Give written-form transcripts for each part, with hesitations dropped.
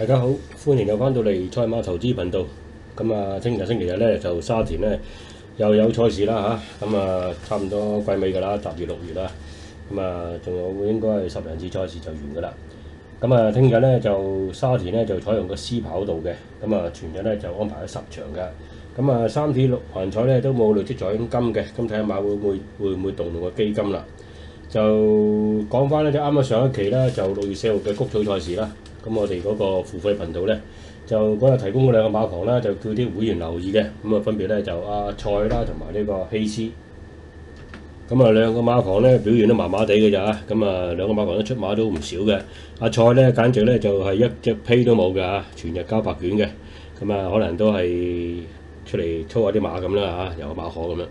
大家好，歡迎又翻到嚟賽馬投資頻道。咁啊，聽日星期日咧就沙田咧又有賽事啦嚇。咁啊，差唔多季尾㗎啦，踏入6月啦。咁啊，仲有應該係10人次賽事就完㗎啦。咁啊，聽日咧就沙田咧就採用個 C 跑道嘅。咁啊，全日咧就安排咗10場㗎。咁啊，3鐵6環賽咧都冇累積獎金嘅。咁睇下馬會唔會動用個基金啦？就講翻咧，就啱啱上一期啦，就6月4號嘅谷草賽事啦。咁我哋嗰個付費頻道咧，就嗰日提供嗰兩個馬房啦，就叫啲會員留意嘅。咁啊，分別咧就阿蔡啦，同埋呢個希斯。咁啊，兩個馬房咧表現都麻麻地嘅咋。咁啊，兩個馬房都出馬都唔少嘅。阿蔡咧簡直咧就係一隻胚都冇㗎，全日交白卷嘅。咁啊，可能都係出嚟操下啲馬咁啦嚇，有個馬可咁樣。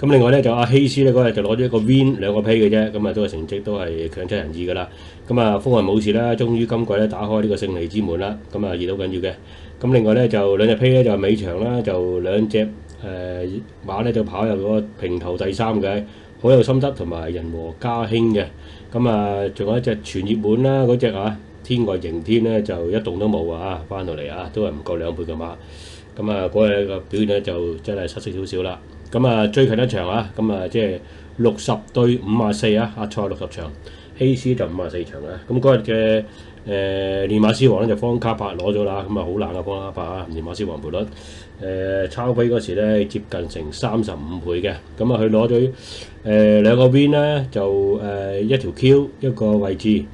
咁另外咧就阿希斯咧嗰日就攞咗一個 win 2個 pay 嘅啫，咁啊都係成績都係強出人意㗎啦。咁啊風雲冇事啦，終於今季咧打開呢個勝利之門啦，咁啊熱到緊要嘅。咁另外咧就兩隻 pay 咧就係尾場啦，就兩隻馬咧就跑入嗰個平頭第3嘅，好有心得同埋人和家興嘅。咁啊仲有一隻全熱門啦，嗰隻天外迎天咧就一動都冇啊，翻到嚟都係唔夠2倍嘅馬。咁啊嗰日嘅表現咧就真係失色少少啦。咁啊最近一場咁啊即係60對54阿蔡60場，希斯就54場啦。咁嗰日嘅練馬師王咧就方卡柏攞咗啦，咁啊好冷嘅方卡柏練馬師王賠率抄飛嗰時咧接近成35倍嘅。咁啊佢攞咗兩個 win 咧就一條 Q 一個位置。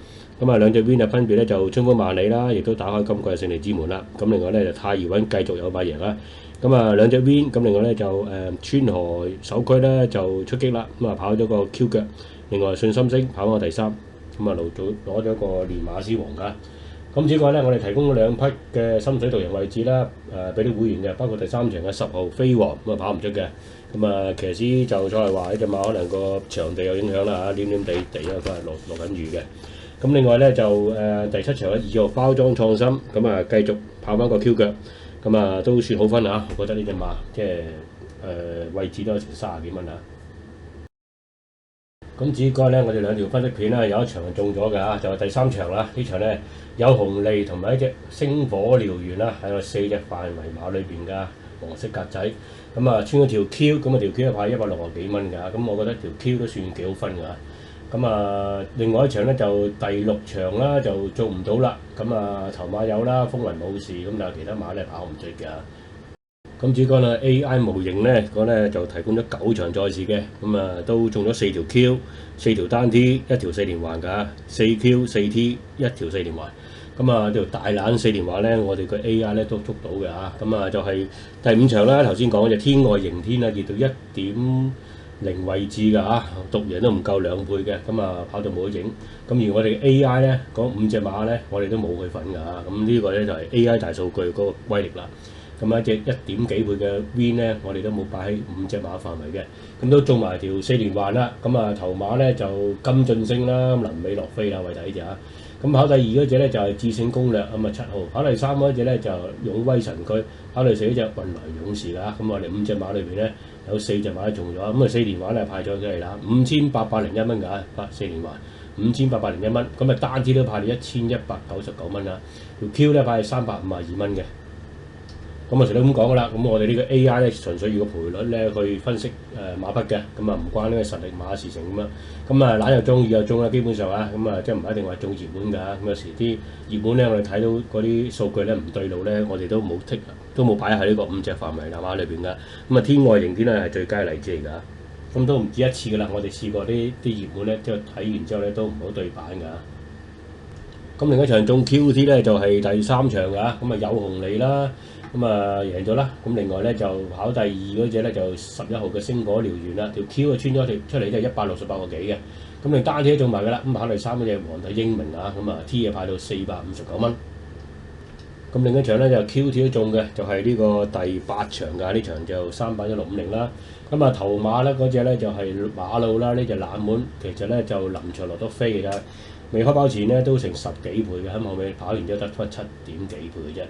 咁啊兩隻 win 分別咧就春風萬里啦，亦都打開今季嘅勝利之門啦。咁另外咧就太怡穩繼續有馬贏啦。咁啊兩隻 win，咁另外咧就川河首區咧就出擊啦，咁啊跑咗個 Q 腳，另外信心星跑咗第3，咁啊攞咗個練馬師王㗎。咁此外咧，我哋提供咗2匹嘅深水導贏位置啦，俾啲會員嘅，包括第3場嘅10號飛王，咁啊跑唔出嘅。咁啊騎師就所謂話呢隻馬可能個場地有影響啦黏黏地都係落緊雨嘅。咁另外咧就第7場嘅2號包裝創新，咁啊繼續跑翻個 Q 腳。咁啊都算好分我覺得呢隻馬即係位置都有成30幾蚊咁至於嗰日咧，我哋2條分析片啦，有一場係中咗嘅就係第3場啦。呢場咧有紅利同埋一隻星火燎原啦，喺個4隻範圍馬裏邊㗎，黃色格仔。咁啊穿咗條 Q，咁啊條 Q 派160幾蚊㗎。咁我覺得條 Q 都算幾好分㗎。咁啊，另外一場咧就第6場啦，就做唔到啦。咁啊，頭馬有啦，風雲冇事，咁但係其他馬咧跑唔出㗎。咁至於講啦 AI 模型咧，嗰咧就提供咗9場賽事嘅，咁啊都中咗4條 Q、4條單 T、1條4連環㗎，4 Q、4 T、1條4連環。咁啊條大懶4連環咧，我哋個 AI 咧都捉到嘅咁啊就係第5場啦，頭先講嗰隻天外迎天熱到1.0位置㗎獨贏都唔夠2倍嘅，咁啊跑到冇得影。咁而我哋 AI 咧嗰5隻馬咧，我哋都冇佢份㗎咁呢個咧就係 AI 大數據嗰個威力啦。咁一隻1點幾倍嘅 win 咧，我哋都冇擺喺5隻馬範圍嘅，咁都中埋條4連環啦。咁啊頭馬咧就金晉升啦，臨尾落飛啦，為第一隻咁跑第2嗰隻咧就係智勝攻略，咁啊7號。跑第3嗰隻咧就勇威神駒，跑第4嗰隻運來勇士㗎。咁我哋5隻馬裏邊咧有4隻馬都中咗，咁啊4連環咧派咗出嚟啦，5801蚊㗎，4連環5801蚊。咁啊單 T 都派你1199蚊啦，條 Q 咧派352蚊嘅。咁啊，成日都咁講㗎啦。咁我哋呢個 AI 咧，純粹要個賠率咧去分析馬匹嘅，咁啊唔關呢個實力馬嘅事情咁樣。咁啊懶又中意又中啦，基本上咁啊即係唔一定話中熱門㗎。咁有時啲熱門咧，我哋睇到嗰啲數據咧唔對路咧，我哋都冇都冇擺喺呢個5隻範圍馬裏邊㗎。咁啊天外迎天咧係最佳例子嚟㗎。咁都唔止一次㗎啦，我哋試過啲熱門咧，即係睇完之後咧都唔好對版㗎。咁另一場中 QT 咧就係第3場㗎，咁啊有紅利啦。咁啊贏咗啦！咁另外咧就跑第2嗰隻咧就11號嘅星火燎原啦，條 Q 啊穿咗條出嚟就168個幾嘅。咁你單 T 都中埋㗎啦。咁跑第3嗰隻皇帝英明咁啊 T 啊派到459蚊。咁另一場咧就 QT 都中嘅，就係呢個第8場㗎。呢場就381,650啦。咁啊頭馬咧嗰隻咧就係馬路啦，呢隻冷門其實咧就臨場落得飛㗎。未開跑前咧都成10幾倍嘅，咁後尾跑完之後得7點幾倍嘅啫。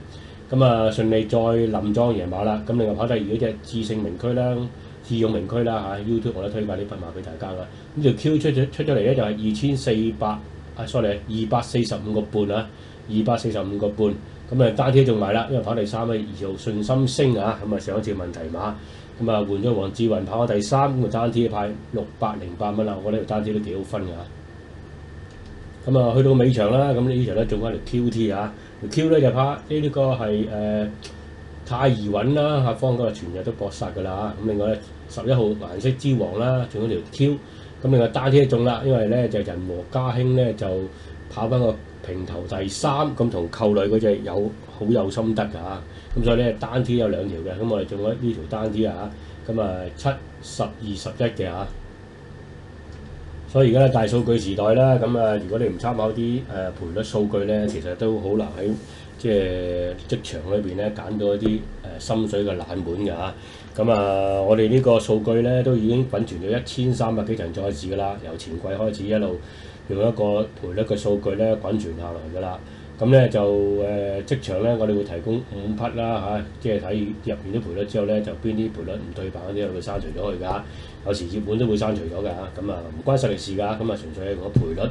咁啊順利再冧莊贏馬啦。咁另外跑第2嗰隻智勝名區啦、智勇名區啦YouTube 我都推介呢匹馬俾大家㗎。咁條 Q 出咗嚟咧就係245個半245個半。咁啊單 T 中埋啦，因為跑第3咧2號信心星啊，咁啊上一次問題馬，咁啊換咗黃志雲跑咗第3，咁啊單 T 派608蚊啦，我覺得條單 T 都幾好分㗎。咁啊去到尾場啦，咁呢場咧中翻條 QT 啊，條 Q 咧就跑呢個係太怡穩啦，下方嗰個全日都搏殺㗎啦。咁另外咧11號顏色之王啦，中咗條 Q。咁另外單 T 中啦，因為咧就人和家興咧就跑翻個平頭第3，咁同扣女嗰隻好有心得㗎。咁所以咧單 T 有2條嘅，咁我哋中咗呢條單 T 啊，咁啊7、12、11嘅嚇。所以而家咧大數據時代啦，咁啊如果你唔參考啲賠率數據咧，其實都好難喺即係職場裏邊咧揀到一啲心水嘅冷門㗎嚇。咁啊，我哋呢個數據咧都已經滾存咗1300幾場賽事㗎啦，由前季開始一路用一個賠率嘅數據咧滾存下來㗎啦。咁咧就職場咧，我哋會提供5匹啦嚇，即係睇入完啲賠率之後咧，就邊啲賠率唔對版嗰啲會刪除咗佢㗎。有時熱門都會刪除咗㗎，咁啊唔關實力事㗎，咁啊純粹係個賠率。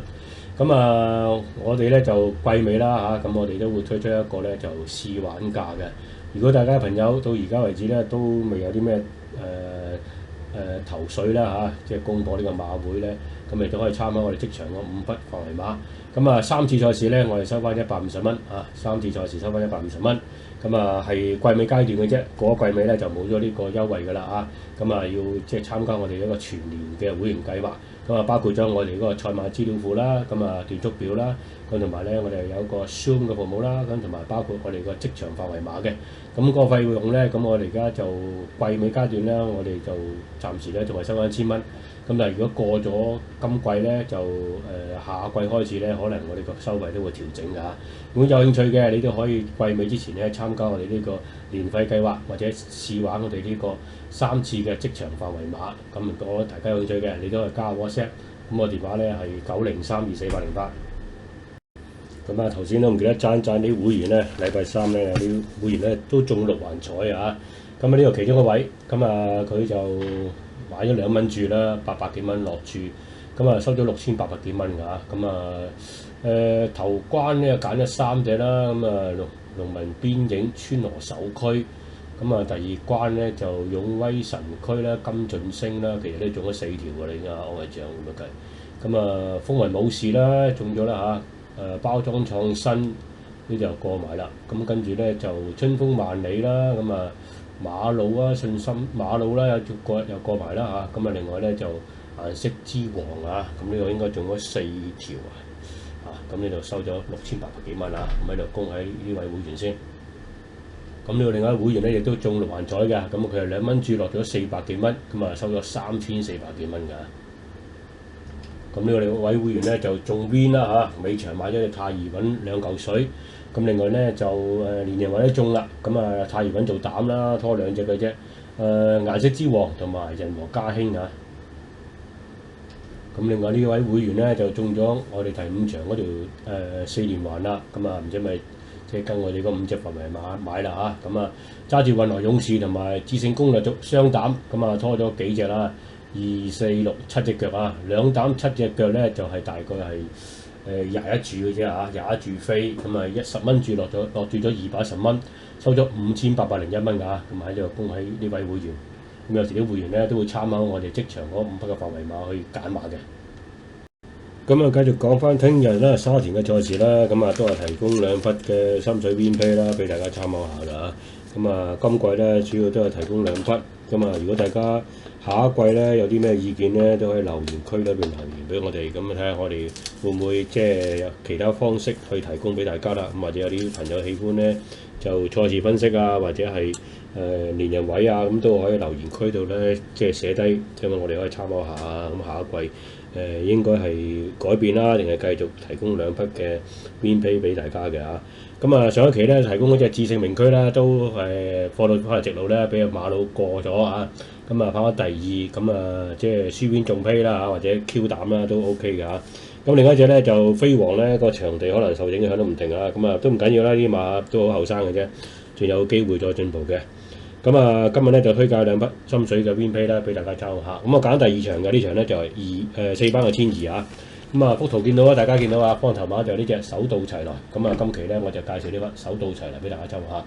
咁啊，我哋咧就季尾啦嚇，咁我哋都會推出一個咧就試玩價嘅。如果大家朋友到而家為止咧都未有啲咩頭緒啦嚇，即係公佈呢個馬會咧，咁亦都可以參考我哋職場嗰5匹範圍馬。咁啊3次賽事咧，我哋收翻150蚊啊，3次賽事收翻150蚊。咁啊係季尾階段嘅啫，過咗季尾咧就冇咗呢個優惠㗎啦啊！咁啊要即係參加我哋一個全年嘅會員計劃，咁啊包括咗我哋嗰個賽馬資料庫啦，咁啊段速表啦，咁同埋咧我哋有個 Zoom 嘅服務啦，咁同埋包括我哋個職場範圍馬嘅，咁個費用咧，咁我哋而家就季尾階段咧，我哋就暫時咧仲係收翻1000蚊。咁但係如果過咗今季咧，就下季開始咧，可能我哋個收費都會調整㗎。如果有興趣嘅，你都可以季尾之前咧參加我哋呢個年費計劃，或者試玩我哋呢個3次嘅職場範圍馬。咁如果大家有興趣嘅，你都係加 WhatsApp。咁我電話咧係903248808。咁啊頭先都唔記得讚啲會員咧，禮拜3咧有啲會員咧都中6環彩啊！咁啊呢個其中一位，咁啊佢就買咗2蚊注啦，800幾蚊落注，咁啊收咗6800幾蚊㗎，咁啊頭關咧揀咗3隻啦，咁啊農民邊影川河首區，咁啊第2關咧就勇威神區啦、金進星啦，其實都中咗4條㗎啦，已經安慰獎咁樣計，咁啊風雲武士啦中咗啦嚇，包裝創新呢就過埋啦，咁跟住咧就春風萬里啦，咁啊馬路啊信心馬路啦又過埋啦嚇，咁啊另外咧就顏色之王啊，咁呢個應該中咗4條啊，咁呢度收咗6800幾蚊啊，咁喺度恭喜呢位會員先。咁呢個另外一位會員咧亦都中6環彩嘅，咁佢係2蚊注落咗400幾蚊，咁啊收咗3400幾蚊㗎。咁呢個另外一位會員咧就中 Win 啦嚇，尾場買咗隻太怡穩2嚿水。咁另外咧就連贏或者中啦，咁啊太怡穩做膽啦，拖2隻嘅啫。顏色之王同埋人和家興啊。咁另外呢位會員咧就中咗我哋第5場嗰條4連環啦，咁啊唔知咪即係跟我哋嗰5隻範圍馬買啦嚇，咁啊揸住運來勇士同埋智勝攻略做雙膽，咁啊拖咗幾隻啦，2、4、6、7隻腳啊，2膽7隻腳咧就係大概係21注嘅啫嚇，21注飛，咁啊10蚊注落注咗210蚊，收咗5801蚊㗎，咁喺度恭喜呢位會員。咁有時啲會員咧都會參考我哋職場嗰5匹嘅範圍馬去揀馬嘅。咁啊，繼續講翻聽日啦，沙田嘅賽事啦，咁啊都係提供2匹嘅心水 win play 啦，俾大家參考下㗎。咁啊，今季咧主要都係提供2匹。咁啊，如果大家下一季咧有啲咩意見咧，都可以留言區裏邊留言俾我哋，咁睇下我哋會唔會即係有其他方式去提供俾大家啦。咁或者有啲朋友喜歡咧，就賽事分析啊，或者係連人位啊，咁都可以留言區度咧，即係寫低，咁我哋可以參考下。咁下一季應該係改變啦，定係繼續提供2匹嘅 win play 俾大家嘅嚇。咁啊上一期咧提供嗰隻智勝名區啦，都貨到翻嚟直路咧，俾馬路過咗啊。咁啊跑翻第2，咁啊即係輸 win 中批啦嚇，或者 Q 膽啦都 OK 嘅嚇。咁另一隻咧就飛黃咧，個場地可能受影響都唔定啊。咁啊都唔緊要啦，啲馬都好後生嘅啫，仲有機會再進步嘅。咁啊今日咧就推介2匹心水嘅 win play 啦，俾大家參考下。咁我揀第2場嘅呢場咧就係4班嘅千二啊。咁啊幅圖見到啊，大家見到啊，方頭馬就呢隻手到齊來。咁啊今期咧我就介紹呢匹手到齊來俾大家參考下。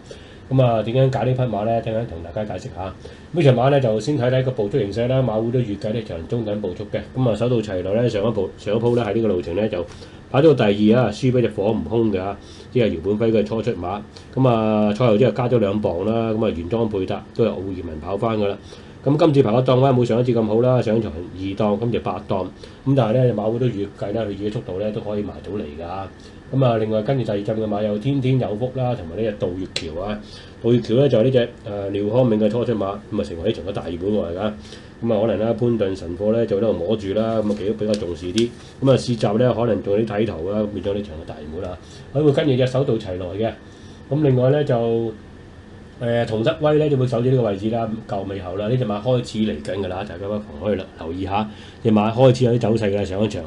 咁啊點樣揀呢匹馬咧？聽緊同大家解釋下。呢場馬咧就先睇睇個步速形勢啦。馬會都預計呢場中等步速嘅。咁啊手到齊來咧上一鋪咧喺呢個路程咧就跑到第二啊，輸俾隻火悟空嘅，即係姚本輝嘅初出馬。咁啊賽後之後加咗2磅啦。咁啊原裝配搭都係奧爾文跑翻㗎啦。咁今次排個檔咧冇上一次咁好啦，上一場2檔，今次8檔。咁但係咧馬會都預計咧佢自己速度咧都可以埋到嚟㗎。咁啊另外跟住第二陣嘅馬有天天有福啦，同埋呢隻杜月橋啊。杜月橋咧就係呢隻廖康銘嘅初出馬，咁啊成為呢場嘅大熱門嚟㗎。咁啊可能咧潘頓神貨咧就喺度摸住啦，咁啊比較重視啲。咁啊試閘咧可能仲有啲睇頭啦，變咗呢場嘅大熱門啦。佢會跟住隻手到齊來嘅。咁另外咧就同德威咧就會守住呢個位置啦，舊尾後啦，呢隻馬開始嚟緊㗎啦，大家不妨可以留意下，隻馬開始有啲走勢㗎上一場。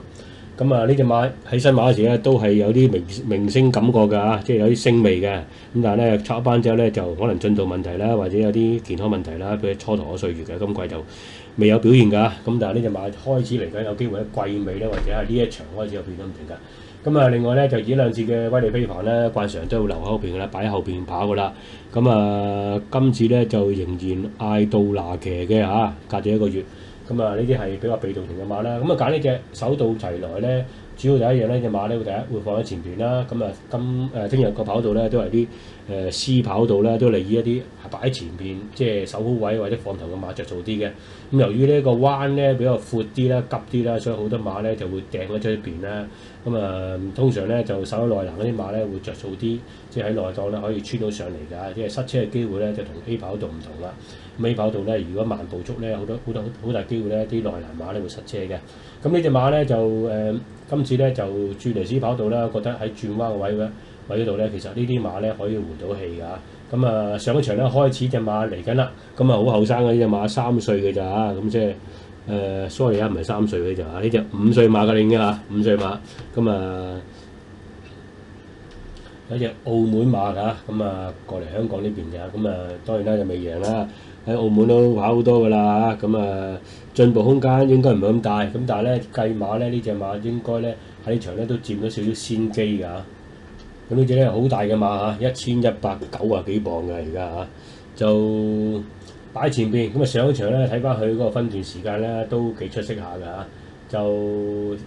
咁啊呢隻馬喺新馬嗰時咧都係有啲明星感覺㗎，即係有啲星味嘅。咁但係咧插班之後咧就可能進度問題啦，或者有啲健康問題啦，譬如蹉跎咗歲月嘅，今季就未有表現㗎。咁但係呢隻馬開始嚟緊有機會喺季尾咧，或者係呢一場開始有變咗唔定㗎。咁啊，另外咧就以兩次嘅威利非凡咧，慣常都會留喺後邊㗎啦，擺喺後邊跑㗎啦。咁啊，今次咧就仍然嗌到拿騎嘅嚇，隔住1個月。咁啊，呢啲係比較被動型嘅馬啦。咁啊，揀呢隻手到齊來咧，主要第一樣呢隻馬咧會第一會放喺前邊啦。咁啊，聽日個跑道咧都係啲C 跑道咧，都利於一啲擺喺前邊，即係守好位或者放頭嘅馬着數啲嘅。咁由於呢個彎咧比較闊啲啦、急啲啦，所以好多馬咧就會掟咗出一邊啦。咁啊，通常咧就守喺內欄嗰啲馬咧會着數啲，即係喺內檔咧可以穿到上嚟㗎。即係塞車嘅機會咧就同 A 跑道唔同啦。A 跑道咧如果慢步速咧好大機會咧啲內欄馬咧會塞車嘅。咁呢隻馬咧就今次咧就轉嚟 C 跑道啦，覺得喺轉彎嘅位嗰度咧，其實呢啲馬咧可以換到氣㗎。咁啊上一場咧開始隻馬嚟緊啦，咁啊好後生嘅呢隻馬3歲嘅咋嚇，咁即係sorry啊，唔係3歲嘅咋嚇，呢隻5歲馬嘅已經嚇，5歲馬。咁啊有隻澳門馬㗎，咁啊過嚟香港呢邊㗎，咁啊當然啦就未贏啦，喺澳門都跑好多㗎啦嚇，咁啊進步空間應該唔係咁大，咁但係咧計馬咧呢隻馬應該咧喺呢場咧都佔咗少少先機㗎。咁呢隻咧好大嘅馬嚇，1190幾磅嘅而家嚇，就擺前邊。咁啊上一場咧睇翻佢嗰個分段時間咧都幾出色下㗎嚇，就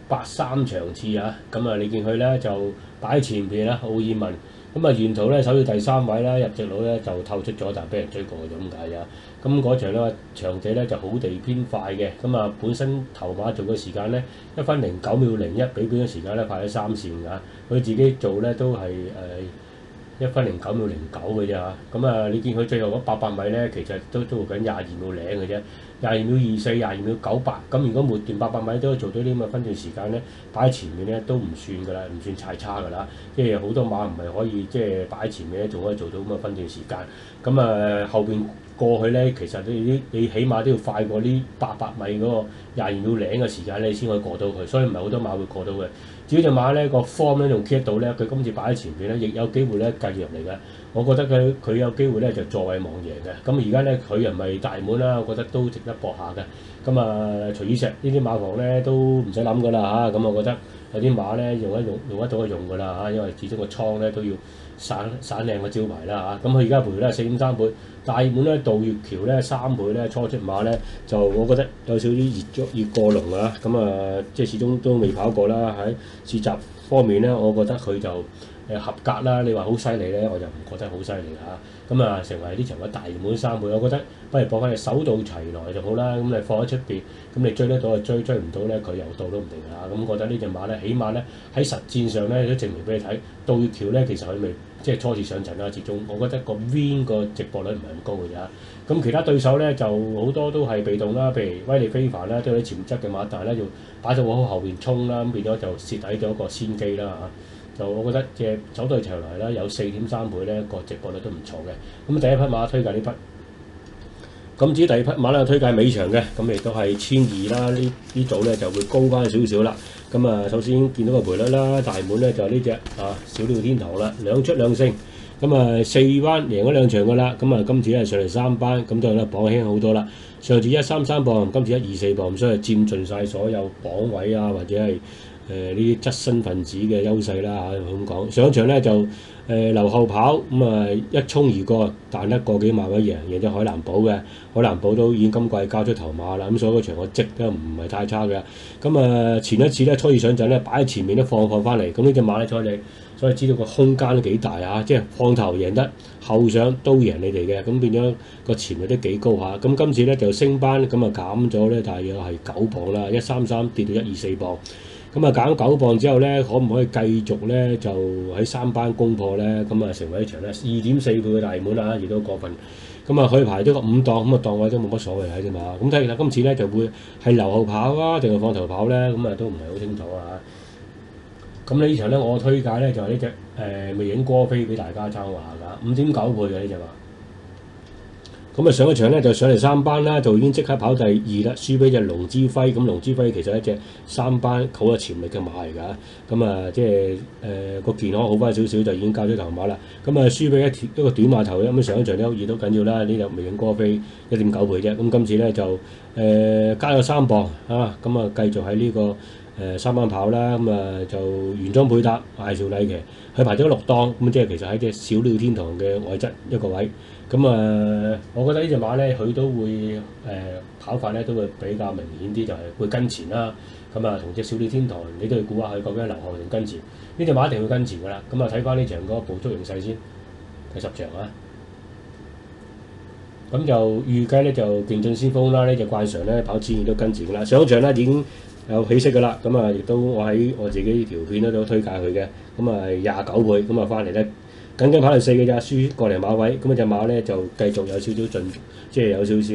683場次嚇。咁啊你見佢咧就擺喺前邊啦，奧爾文。咁啊沿途咧守到第3位啦，入直路咧就透出咗，但係俾人追過咗咁解啊。咁嗰場咧場地咧就好地偏快嘅，咁啊本身頭馬做嘅時間咧1分09秒01，比本身時間咧快咗3線㗎。佢自己做咧都係1分09秒09嘅啫嚇。咁啊你見佢最後嗰800米咧，其實都做緊22秒零嘅啫，22秒24、22秒98。咁如果末段800米都做到啲咁嘅分段時間咧，擺喺前面咧都唔算㗎啦，唔算太差㗎啦。即係好多馬唔係可以即係擺喺前面咧，仲可以做到咁嘅分段時間。咁啊後邊過去咧，其實你起碼都要快過呢800米嗰個22秒零嘅時間咧，先可以過到佢。所以唔係好多馬會過到嘅。只要隻馬咧個 form 咧仲 keep 到咧，佢今次擺喺前邊咧，亦有機會咧繼續入嚟嘅。我覺得佢有機會咧就坐位望贏嘅。咁而家咧佢又唔係大滿啦，我覺得都值得搏下嘅。咁啊徐以石呢啲馬房咧都唔使諗㗎啦嚇。咁我覺得有啲馬咧用得到就用㗎啦嚇，因為始終個倉咧都要散靚個招牌啦嚇。咁佢而家賠咧4.3倍，大滿咧杜月橋咧3倍咧，初出馬咧就我覺得有少少熱過龍啊。咁啊即係始終都未跑過啦，喺試閘方面咧，我覺得佢就合格啦。你話好犀利咧，我就唔覺得好犀利嚇。咁啊成為呢場嘅大滿3倍，我覺得不如搏翻隻手到齊來就好啦。咁你放喺出邊，咁你追得到就追唔到咧，佢又到都唔定㗎。咁覺得呢隻馬咧，起碼咧喺實戰上咧都證明俾你睇，杜月橋咧其實佢未即係初次上陣啦。始終我覺得個 Win 個直播率唔係咁高㗎咋。咁其他對手咧就好多都係被動啦，譬如威利非凡啦，都有啲潛質嘅馬，但係咧要擺到好後邊衝啦，咁變咗就蝕底咗個先機啦嚇。就我覺得隻手到齊來啦，有4.3倍咧，個直播率都唔錯嘅。咁第一匹馬推介呢匹，咁至於第二匹馬咧推介尾場嘅，咁亦都係1200啦。呢組咧就會高翻少少啦。咁啊首先見到個賠率啦，大滿咧就呢隻小鳥天堂啦，2出2勝。咁啊4班贏咗2場㗎啦，咁啊今次咧上嚟3班，咁就咧磅輕好多啦。上次133磅，今次124磅，所以佔盡晒所有磅位啊，或者係呢啲側身分子嘅優勢啦嚇，咁講。上一場咧就留後跑，咁啊一衝而過，彈得個幾馬位贏咗海南寶嘅，海南寶都已經今季交出頭馬啦，咁所以嗰場個績都唔係太差嘅。咁啊前一次咧初次上陣咧擺喺前面都放翻嚟，咁呢隻馬咧所以知道個空間都幾大啊，即係放頭贏得，後上都贏你哋嘅，咁變咗個潛力都幾高下。咁今次咧就升班，咁啊減咗咧大約係9磅啦，133跌到124磅。咁啊減9磅之後咧，可唔可以繼續咧就喺3班攻破咧？咁啊成為一場咧2.4倍嘅大滿啦，亦都過分。咁啊佢排咗個5檔，咁啊檔位都冇乜所謂喺啫嘛。咁睇下今次咧就會係留後跑啊，定係放頭跑咧？咁啊都唔係好清楚啊。咁呢場咧我推介咧就係呢隻魅影歌飛俾大家參考下㗎，5.9倍嘅呢隻馬。咁啊上一場咧就上嚟3班啦，就已經即刻跑第2啦，輸俾隻龍之輝。咁龍之輝其實係一隻3班好有潛力嘅馬嚟㗎。咁啊即係個健康好翻少少就已經交咗頭馬啦。咁啊輸俾一個短馬頭嘅，咁上一場都都緊要啦。呢隻魅影歌飛1.9倍啫。咁今次咧就加咗3磅啊，咁啊繼續喺呢個3班跑啦。咁啊就原裝配搭艾兆麗騎，佢排咗6檔，咁即係其實喺隻小鳥天堂嘅外側一個位。咁我覺得呢隻馬咧，佢都會跑法咧都會比較明顯啲，就係會跟前啦。咁啊，同隻小鳥天堂，你都要估下佢究竟係留後定跟前？呢隻馬一定會跟前㗎啦。咁啊，睇翻呢場嗰個捕捉形勢先，第10場啊。咁就預計咧就勁進先鋒啦，呢隻慣常咧跑前都跟前㗎啦。上一場咧已經有起色㗎啦。咁啊，亦都我喺我自己條片都推介佢嘅。咁啊29倍，咁啊翻嚟咧。緊跑第4嘅咋，輸個零馬位，咁啊隻馬咧就繼續有少少即係有少少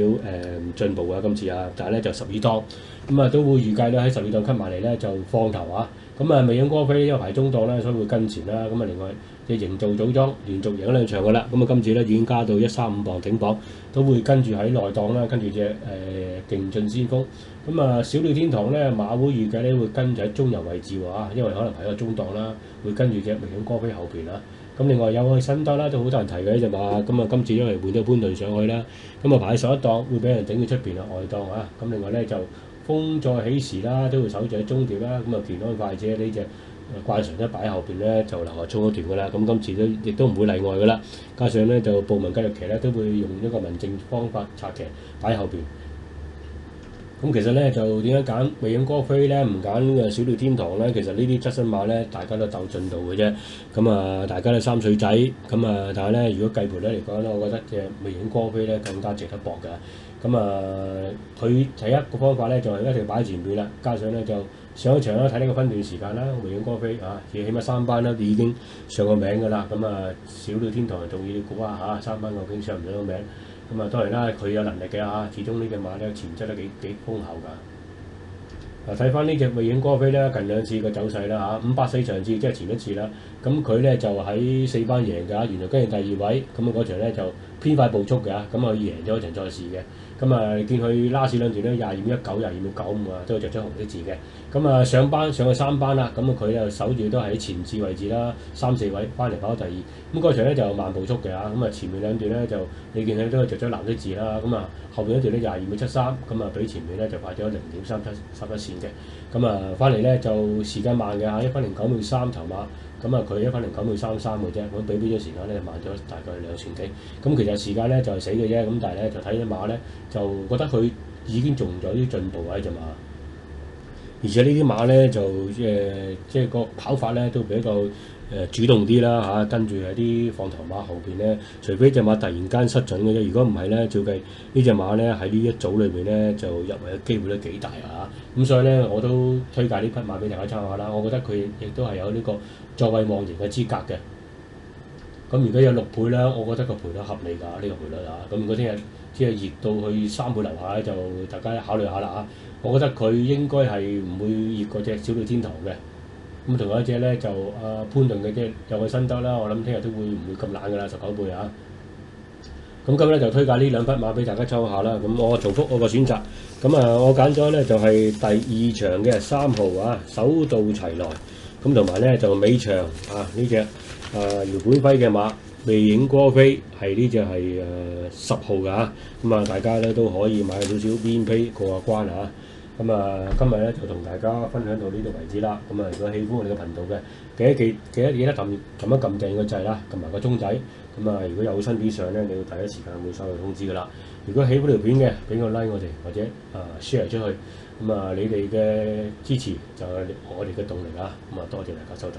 進步啊今次啊，但係咧就12檔，咁啊都會預計咧喺12檔吸埋嚟咧就放頭啊，咁啊魅影歌飛因為排中檔咧，所以會跟前啦，咁啊另外隻營造組裝連續贏咗2場㗎啦，咁啊今次咧已經加到135磅頂磅，都會跟住喺內檔啦，跟住隻勁進先鋒，咁啊小鳥天堂咧馬會預計咧會跟住喺中游位置喎，因為可能排個中檔啦，會跟住隻魅影歌飛後邊啊。咁另外有個新德啦，都好多人提嘅呢隻馬，咁啊今次因為換咗潘頓上去啦，咁啊排喺11檔，會俾人頂到出邊啊外檔啊，咁另外咧就風再起時啦，都會守住喺中段啦，咁啊健康快車呢隻慣常一擺喺後邊咧就留下衝一段㗎啦，咁今次亦都唔會例外㗎啦，加上咧就布文繼續騎咧都會用一個民政方法策騎擺喺後邊。咁其實咧就點解揀魅影歌飛咧，唔揀嘅小鳥天堂咧？其實呢啲側身馬咧，大家都鬥進度嘅啫。咁啊，大家都3歲仔，咁啊，但係咧，如果計賠率嚟講咧，我覺得隻魅影歌飛咧更加值得搏㗎。咁啊，佢第一個方法咧就係一定要擺喺前邊啦，加上咧就上一場啦，睇呢個分段時間啦，魅影歌飛啊，起碼3班啦已經上過名㗎啦。咁啊，小鳥天堂仲要估下嚇，3班究竟上唔上到名？咁啊，當然啦，佢有能力嘅嚇，始終呢隻馬咧潛質都幾豐厚㗎。睇翻呢隻魅影歌飛咧，近2次個走勢啦嚇，584場次即係前一次啦。咁佢咧就喺4班贏㗎，原來跟住第2位，咁啊嗰場咧就偏快步速㗎，咁啊贏咗一場賽事嘅。咁啊見佢拉屎2段咧22.19、22.95啊，都着咗紅色字嘅。咁啊上去3班啦，咁啊佢又守住都喺前置位置啦，3、4位翻嚟跑第2。咁嗰場咧就慢步速嘅嚇，咁啊前面2段咧就你見佢都係着咗藍色字啦，咁啊後邊一段咧22.73，咁啊比前面咧就快咗0.37線嘅。咁啊翻嚟咧就時間慢嘅嚇，1分09秒3頭馬。咁啊，佢1分09秒33嘅啫，咁比咗時間咧慢咗大概2寸幾。咁其實時間咧就係死嘅啫，咁但係咧就睇隻馬咧就覺得佢已經做咗啲進步喺隻馬，而且呢啲馬咧就即係個跑法咧都比較主動啲啦嚇，跟住喺啲放頭馬後邊咧，除非隻馬突然間失準嘅啫，如果唔係咧，照計呢隻馬咧喺呢一組裏邊咧就入圍嘅機會都幾大啊！咁所以咧我都推介呢匹馬俾大家參考下啦，我覺得佢亦都係有呢個作為望贏嘅資格嘅。咁如果有6倍咧，我覺得個賠率合理㗎，呢個賠率啊。咁如果聽日即係熱到去3倍樓下咧，就大家考慮下啦嚇。我覺得佢應該係唔會熱過隻小鳥天堂嘅。咁同埋一隻咧就潘頓嘅啫，有個新德啦，我諗聽日都唔會咁冷㗎啦，19倍啊。咁今日咧就推介呢2匹馬俾大家抽下啦。咁我重複我個選擇。咁啊，我揀咗咧就係第2場嘅3號啊，手到齊來。咁同埋咧就尾場啊呢隻姚本輝嘅馬魅影歌飛係呢只係10號㗎，咁啊大家咧都可以買少少邊飛過下關啊！咁啊今日咧就同大家分享到呢度為止啦。咁啊如果喜歡我哋嘅頻道嘅，記得撳一撳正個掣啦，撳埋個鐘仔。咁啊如果有新片上咧，你要第一時間會收到通知㗎啦。如果喜歡條片嘅，俾個 like 我哋或者share 出去。咁啊你哋嘅支持就係我哋嘅動力啊！咁啊多謝大家收睇。